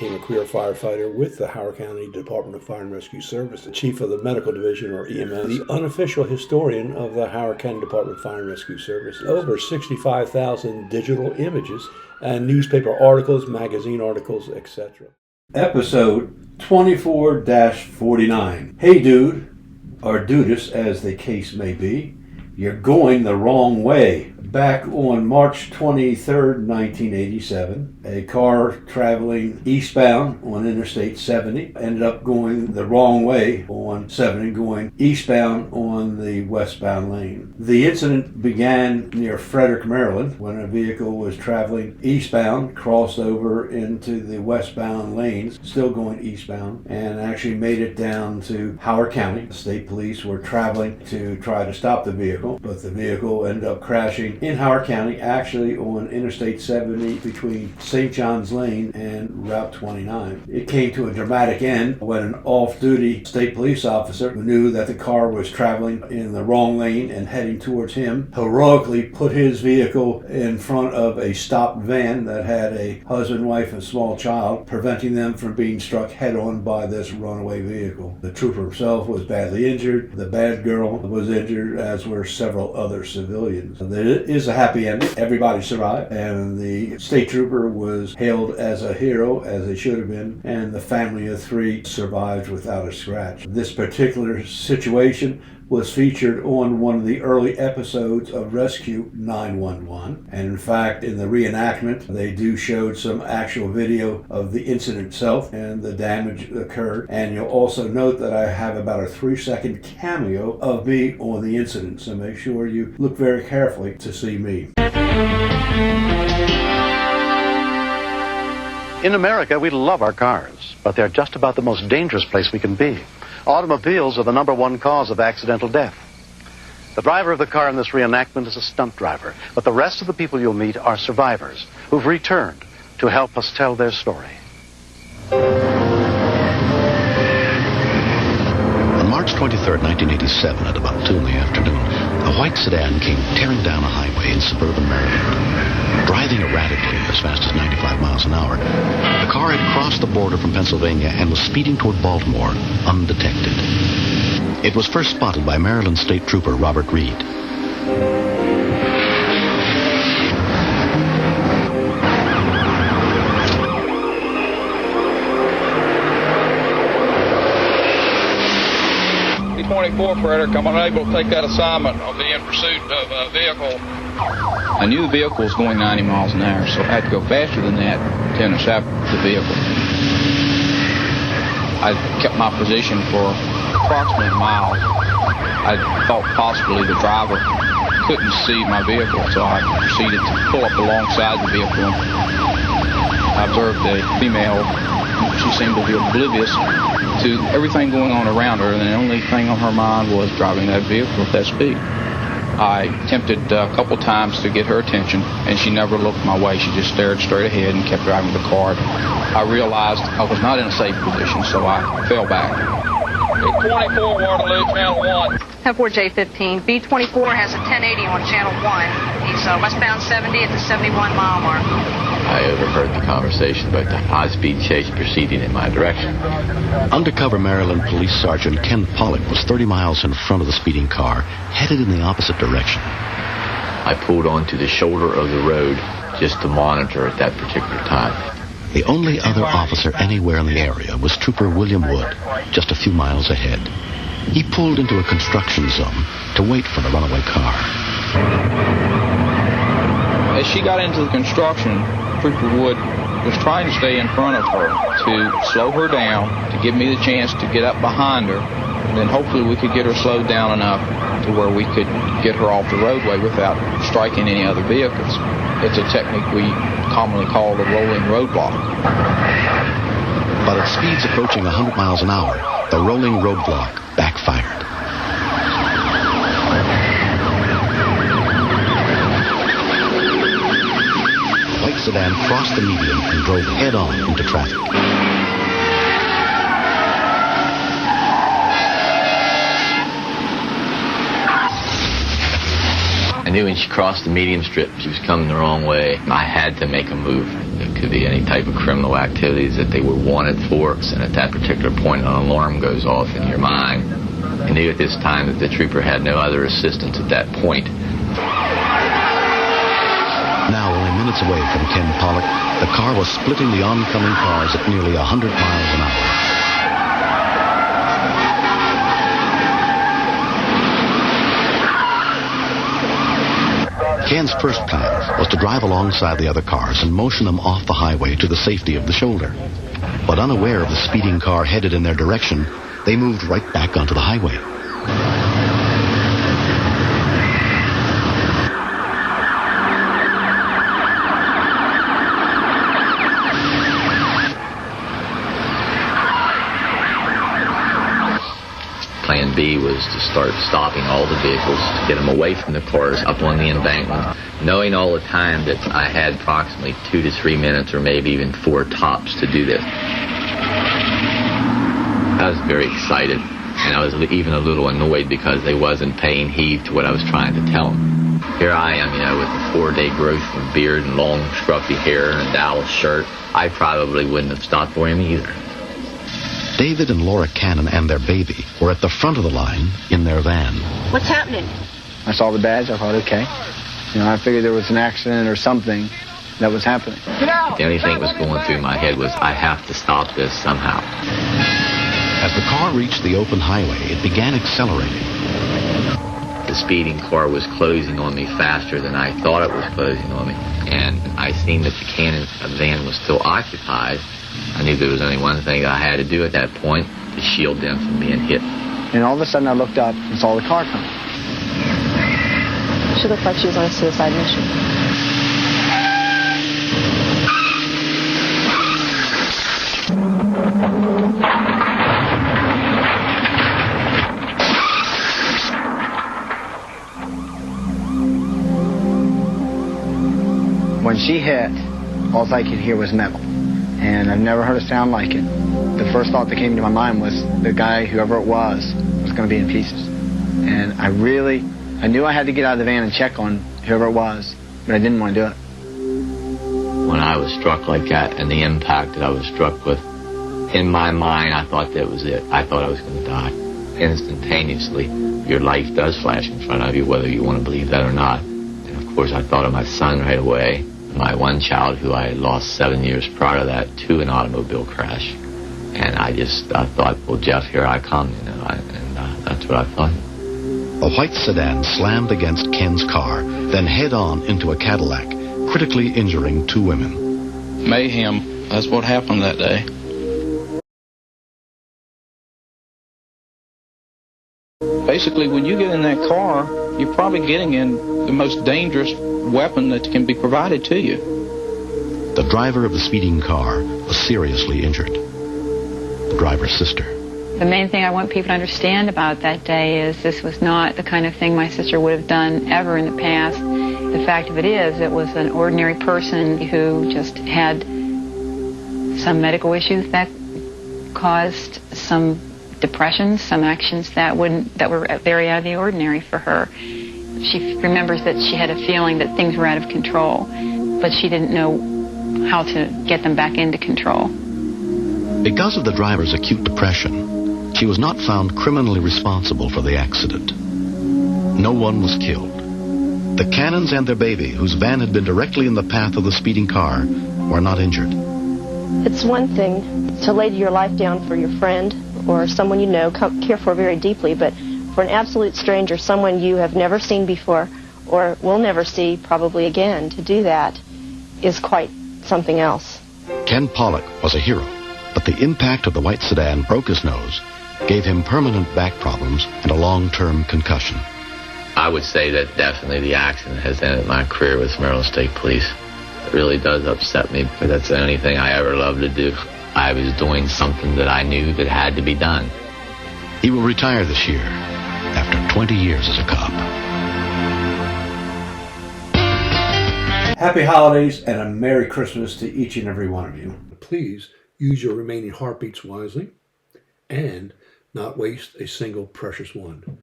became a career firefighter with the Howard County Department of Fire and Rescue Service, the chief of the medical division, or EMS, the unofficial historian of the Howard County Department of Fire and Rescue Services. Over 65,000 digital images and newspaper articles, magazine articles, etc. Episode 24-49. Hey dude, or dudus as the case may be, you're going the wrong way. Back on March 23rd, 1987, a car traveling eastbound on Interstate 70 ended up going the wrong way on 70, going eastbound on the westbound lane. The incident began near Frederick, Maryland, when a vehicle was traveling eastbound, crossed over into the westbound lanes, still going eastbound, and actually made it down to Howard County. The state police were traveling to try to stop the vehicle, but the vehicle ended up crashing in Howard County, actually on Interstate 70 between St. John's Lane and Route 29. It came to a dramatic end when an off-duty state police officer who knew that the car was traveling in the wrong lane and heading towards him heroically put his vehicle in front of a stopped van that had a husband, wife, and small child, preventing them from being struck head-on by this runaway vehicle. The trooper himself was badly injured. The bad girl was injured, as were several other civilians. There is a happy ending. Everybody survived, and the state trooper was hailed as a hero, as they should have been, and the family of 3 survived without a scratch. This particular situation was featured on one of the early episodes of Rescue 911, and in fact, in the reenactment, they do show some actual video of the incident itself and the damage occurred. And you'll also note that I have about a 3-second cameo of me on the incident, so make sure you look very carefully to see me. In America, we love our cars, but they're just about the most dangerous place we can be. Automobiles are the #1 cause of accidental death. The driver of the car in this reenactment is a stunt driver, but the rest of the people you'll meet are survivors who've returned to help us tell their story. On March 23rd, 1987, at about 2 in the afternoon, a white sedan came tearing down a highway in suburban Maryland, driving erratically as fast as 95 miles an hour. The car had crossed the border from Pennsylvania and was speeding toward Baltimore undetected. It was first spotted by Maryland State Trooper Robert Reed. B-24, Frederick, I'm unable to take that assignment. I'll be in pursuit of a vehicle. I knew the vehicle was going 90 miles an hour, so I had to go faster than that to intercept the vehicle. I kept my position for approximately a mile. I thought possibly the driver couldn't see my vehicle, so I proceeded to pull up alongside the vehicle. I observed a female. She seemed to be oblivious to everything going on around her, and the only thing on her mind was driving that vehicle at that speed. I attempted a couple times to get her attention, and she never looked my way. She just stared straight ahead and kept driving the car. I realized I was not in a safe position, so I fell back. B-24, Waterloo, Channel 1. 10-4 J15. B-24 has a 1080 on Channel 1. He's westbound 70 at the 71-mile mark. I overheard the conversation about the high-speed chase proceeding in my direction. Undercover Maryland Police Sergeant Ken Pollock was 30 miles in front of the speeding car, headed in the opposite direction. I pulled onto the shoulder of the road just to monitor at that particular time. The only other officer anywhere in the area was Trooper William Wood, just a few miles ahead. He pulled into a construction zone to wait for the runaway car. As she got into the construction, Trooper Wood was trying to stay in front of her to slow her down, to give me the chance to get up behind her, and then hopefully we could get her slowed down enough to where we could get her off the roadway without striking any other vehicles. It's a technique we commonly call the rolling roadblock. But at speeds approaching 100 miles an hour, the rolling roadblock backfired. The white sedan crossed the median and drove head-on into traffic. I knew when she crossed the medium strip, she was coming the wrong way. I had to make a move. It could be any type of criminal activities that they were wanted for. And at that particular point, an alarm goes off in your mind. I knew at this time that the trooper had no other assistance at that point. Now only minutes away from Ken Pollock, the car was splitting the oncoming cars at nearly 100 miles an hour. Ken's first plan was to drive alongside the other cars and motion them off the highway to the safety of the shoulder. But unaware of the speeding car headed in their direction, they moved right back onto the highway. Plan B was to start stopping all the vehicles to get them away from the cars up on the embankment, knowing all the time that I had approximately 2 to 3 minutes or maybe even 4 tops to do this. I was very excited, and I was even a little annoyed because they wasn't paying heed to what I was trying to tell them. Here I am, with a 4-day growth of beard and long scruffy hair and a Dallas shirt. I probably wouldn't have stopped for him either. David and Laura Cannon and their baby were at the front of the line in their van. What's happening? I saw the badge. I thought, okay. I figured there was an accident or something that was happening. The only thing that was going through my head was, I have to stop this somehow. As the car reached the open highway, it began accelerating. The speeding car was closing on me faster than I thought it was closing on me. And I seen that the Cannon van was still occupied. I knew there was only one thing I had to do at that point to shield them from being hit. And all of a sudden I looked up and saw the car coming. She looked like she was on a suicide mission. When she hit, all I could hear was metal. And I've never heard a sound like it. The first thought that came to my mind was the guy, whoever it was going to be in pieces. And I knew I had to get out of the van and check on whoever it was, but I didn't want to do it. When I was struck like that and the impact that I was struck with, in my mind, I thought that was it. I thought I was going to die. Instantaneously, your life does flash in front of you, whether you want to believe that or not. And of course, I thought of my son right away. My one child, who I had lost 7 years prior to that to an automobile crash. And I thought, well, Jeff, here I come, that's what I thought. A white sedan slammed against Ken's car, then head-on into a Cadillac, critically injuring 2 women. Mayhem, that's what happened that day. Basically, when you get in that car, you're probably getting in the most dangerous weapon that can be provided to you. The driver of the speeding car was seriously injured. The driver's sister. The main thing I want people to understand about that day is this was not the kind of thing my sister would have done ever in the past. The fact of it is, it was an ordinary person who just had some medical issues that caused some depression, some actions that were very out of the ordinary for her. She remembers that she had a feeling that things were out of control, but she didn't know how to get them back into control. Because of the driver's acute depression, she was not found criminally responsible for the accident. No one was killed. The Cannons and their baby, whose van had been directly in the path of the speeding car, were not injured. It's one thing to lay your life down for your friend or someone you know, care for very deeply, but for an absolute stranger, someone you have never seen before or will never see probably again, to do that is quite something else. Ken Pollock was a hero, but the impact of the white sedan broke his nose, gave him permanent back problems and a long-term concussion. I would say that definitely the accident has ended my career with Maryland State Police. It really does upset me because that's the only thing I ever loved to do. I was doing something that I knew that had to be done. He will retire this year after 20 years as a cop. Happy holidays and a Merry Christmas to each and every one of you. Please use your remaining heartbeats wisely and not waste a single precious one.